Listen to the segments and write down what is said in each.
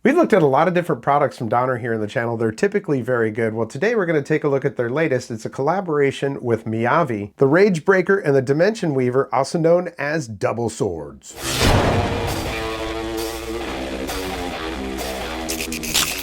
We've looked at a lot of different products from Donner here in the channel. They're typically very good. Well, today we're going to take a look at their latest. It's a collaboration with Miyavi, the Rage Breaker and the Dimension Weaver, also known as Double Swords.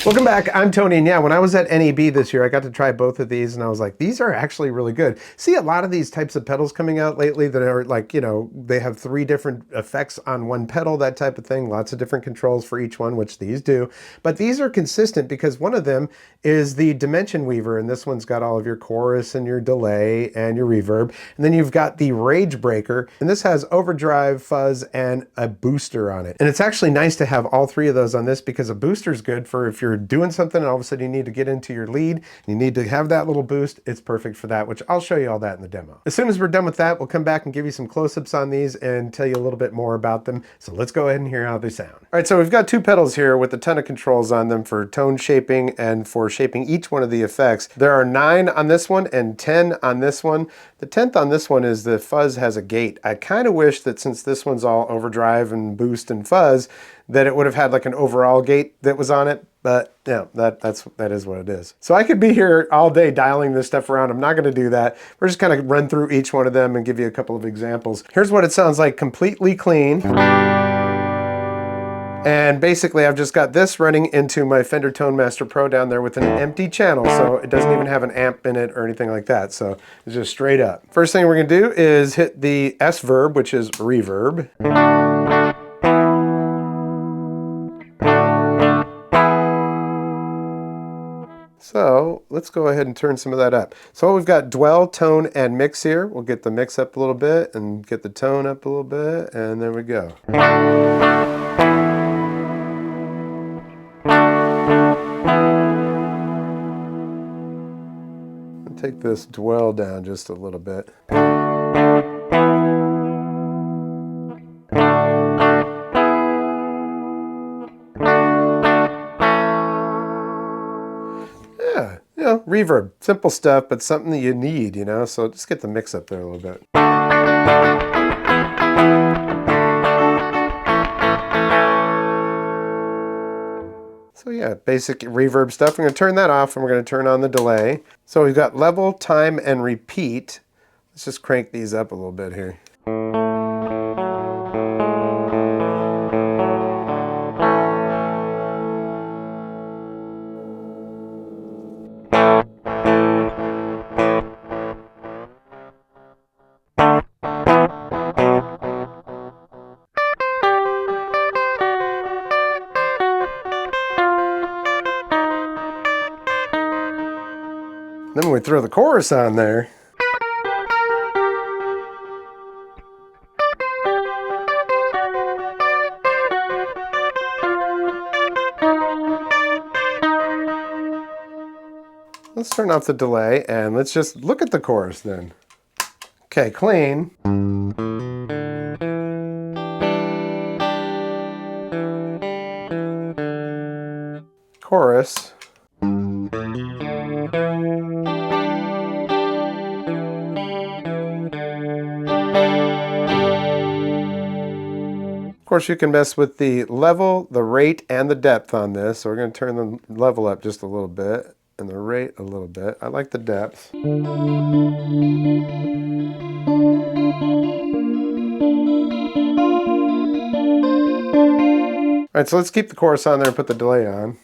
Welcome back, I'm Tony, and yeah, when I was at NEB this year, I got to try both of these, and I was like, these are actually really good. See a lot of these types of pedals coming out lately that are like, you know, they have 3 different effects on one pedal, that type of thing, lots of different controls for each one, which these do. But these are consistent because one of them is the Dimension Weaver, and this one's got all of your chorus and your delay and your reverb. And then you've got the Rage Breaker, and this has overdrive, fuzz, and a booster on it. And it's actually nice to have all 3 of those on this because a booster's good for if you're doing something and all of a sudden you need to get into your lead, and you need to have that little boost, it's perfect for that, which I'll show you all that in the demo. As soon as we're done with that, we'll come back and give you some close-ups on these and tell you a little bit more about them. So let's go ahead and hear how they sound. All right, so we've got 2 pedals here with a ton of controls on them for tone shaping and for shaping each one of the effects. There are 9 on this one and 10 on this one. The 10th on this one is the fuzz has a gate. I kind of wish that since this one's all overdrive and boost and fuzz, that it would have had like an overall gate that was on it. But yeah, that is what it is. So I could be here all day dialing this stuff around. I'm not going to do that. We're just kind of run through each one of them and give you a couple of examples. Here's what it sounds like completely clean. And basically I've just got this running into my Fender Tone Master Pro down there with an empty channel, so it doesn't even have an amp in it or anything like that. So it's just straight up. First thing we're going to do is hit the S verb, which is reverb. So let's go ahead and turn some of that up. So we've got dwell, tone, and mix here. We'll get the mix up a little bit and get the tone up a little bit, and there we go. I'll take this dwell down just a little bit. Yeah, you know, reverb, simple stuff, but something that you need, you know, so just get the mix up there a little bit. So yeah, basic reverb stuff. I'm going to turn that off and we're going to turn on the delay. So we've got level, time, and repeat. Let's just crank these up a little bit here. Then we throw the chorus on there. Let's turn off the delay and let's just look at the chorus then. Okay, clean. Chorus. Of course, you can mess with the level, the rate, and the depth on this. So we're going to turn the level up just a little bit and the rate a little bit. I like the depth. All right, so let's keep the chorus on there and put the delay on.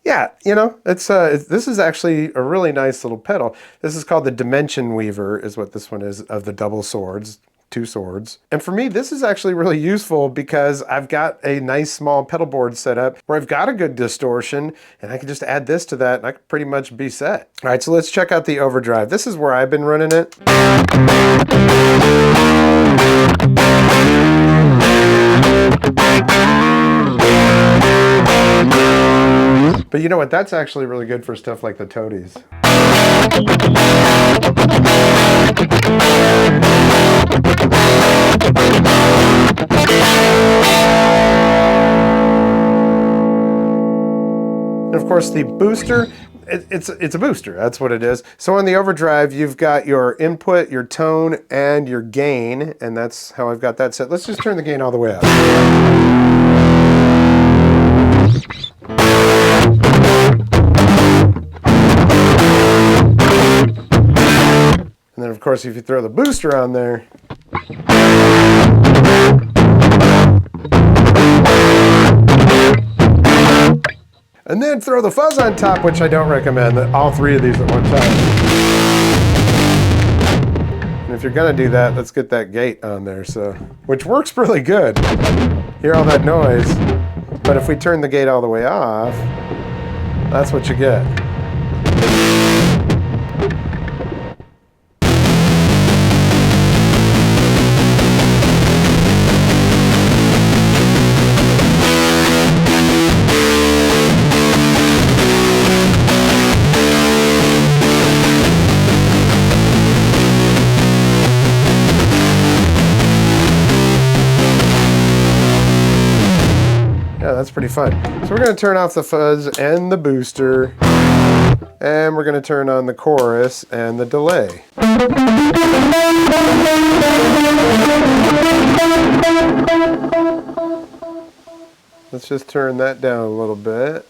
Yeah, you know, this is actually a really nice little pedal. This is called the Dimension Weaver, is what this one is, of the double swords. 2 swords. And for me, this is actually really useful because I've got a nice small pedal board set up where I've got a good distortion, and I can just add this to that and I can pretty much be set. All right, so let's check out the overdrive. This is where I've been running it. But you know what? That's actually really good for stuff like the toadies. And of course the booster, It's a booster. That's what it is. So on the Overdrive, you've got your input, your tone, and your gain, and that's how I've got that set. Let's just turn the gain all the way up. And then, of course, if you throw the booster on there, and then throw the fuzz on top, which I don't recommend, all three of these at one time. And if you're gonna do that, let's get that gate on there, which works really good. Hear all that noise, but if we turn the gate all the way off, that's what you get. Yeah, that's pretty fun. So we're going to turn off the fuzz and the booster, and we're going to turn on the chorus and the delay. Let's just turn that down a little bit,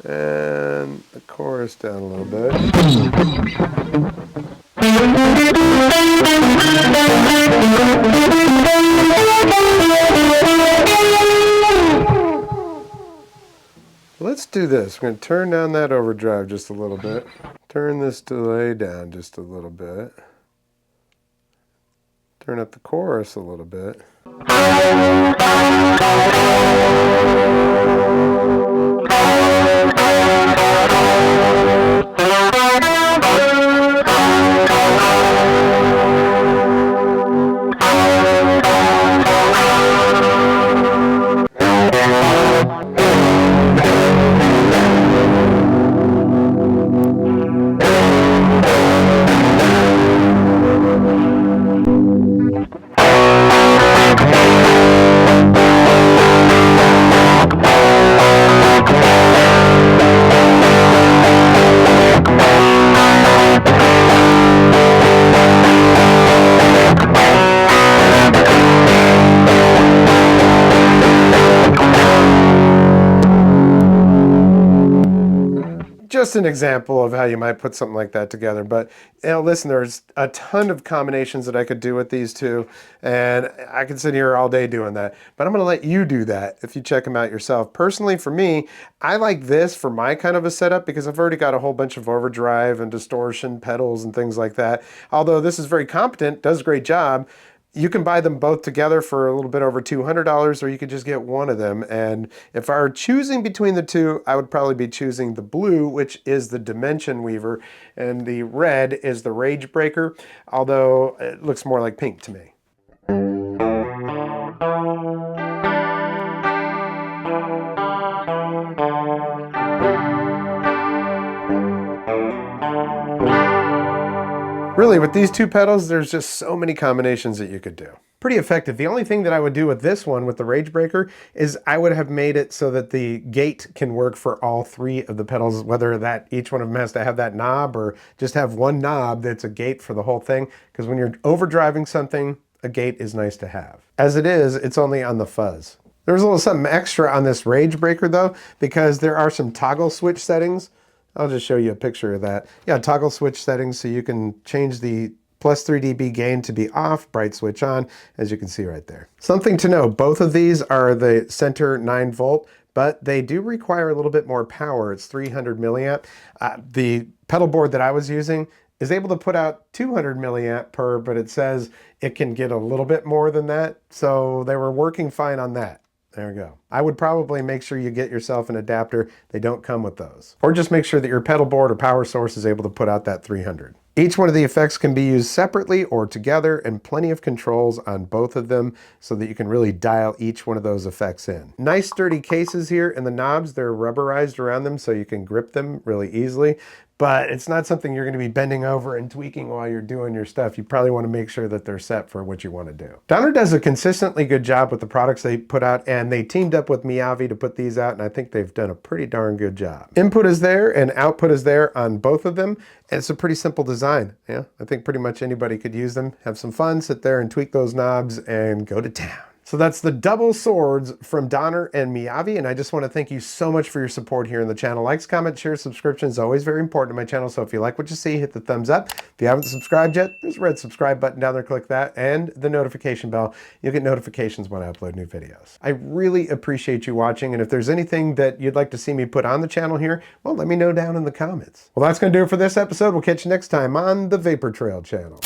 and the chorus down a little bit. Let's do this. We're going to turn down that overdrive just a little bit. Turn this delay down just a little bit. Turn up the chorus a little bit. Just an example of how you might put something like that together. But listen, there's a ton of combinations that I could do with these two, and I could sit here all day doing that. But I'm going to let you do that if you check them out yourself. Personally, for me, I like this for my kind of a setup because I've already got a whole bunch of overdrive and distortion pedals and things like that. Although this is very competent, does a great job. You can buy them both together for a little bit over $200, or you could just get one of them. And if I were choosing between the two, I would probably be choosing the blue, which is the Dimension Weaver, and the red is the Rage Breaker, although it looks more like pink to me. Really, with these two pedals, there's just so many combinations that you could do. Pretty effective. The only thing that I would do with this one, with the Rage Breaker, is I would have made it so that the gate can work for all three of the pedals, whether that each one of them has to have that knob or just have one knob that's a gate for the whole thing. Because when you're overdriving something, a gate is nice to have. As it is, it's only on the fuzz. There's a little something extra on this Rage Breaker though, because there are some toggle switch settings. I'll just show you a picture of that. Yeah, toggle switch settings, so you can change the plus 3 dB gain to be off, bright switch on, as you can see right there. Something to know, both of these are the center 9 volt, but they do require a little bit more power. It's 300 milliamp. The pedal board that I was using is able to put out 200 milliamp per, but it says it can get a little bit more than that. So they were working fine on that. There we go. I would probably make sure you get yourself an adapter. They don't come with those. Or just make sure that your pedal board or power source is able to put out that 300. Each one of the effects can be used separately or together, and plenty of controls on both of them so that you can really dial each one of those effects in. Nice sturdy cases here, and the knobs, they're rubberized around them so you can grip them really easily. But it's not something you're going to be bending over and tweaking while you're doing your stuff. You probably want to make sure that they're set for what you want to do. Donner does a consistently good job with the products they put out, and they teamed up with Miyavi to put these out, and I think they've done a pretty darn good job. Input is there and output is there on both of them, and it's a pretty simple design. Yeah, I think pretty much anybody could use them. Have some fun, sit there and tweak those knobs and go to town. So that's the double swords from Donner and Miyavi, and I just want to thank you so much for your support here in the channel. Likes, comments, shares, subscription is always very important to my channel, so if you like what you see, hit the thumbs up. If you haven't subscribed yet, there's a red subscribe button down there, click that, and the notification bell. You'll get notifications when I upload new videos. I really appreciate you watching, and if there's anything that you'd like to see me put on the channel here, well, let me know down in the comments. Well, that's going to do it for this episode. We'll catch you next time on the Vapor Trail channel.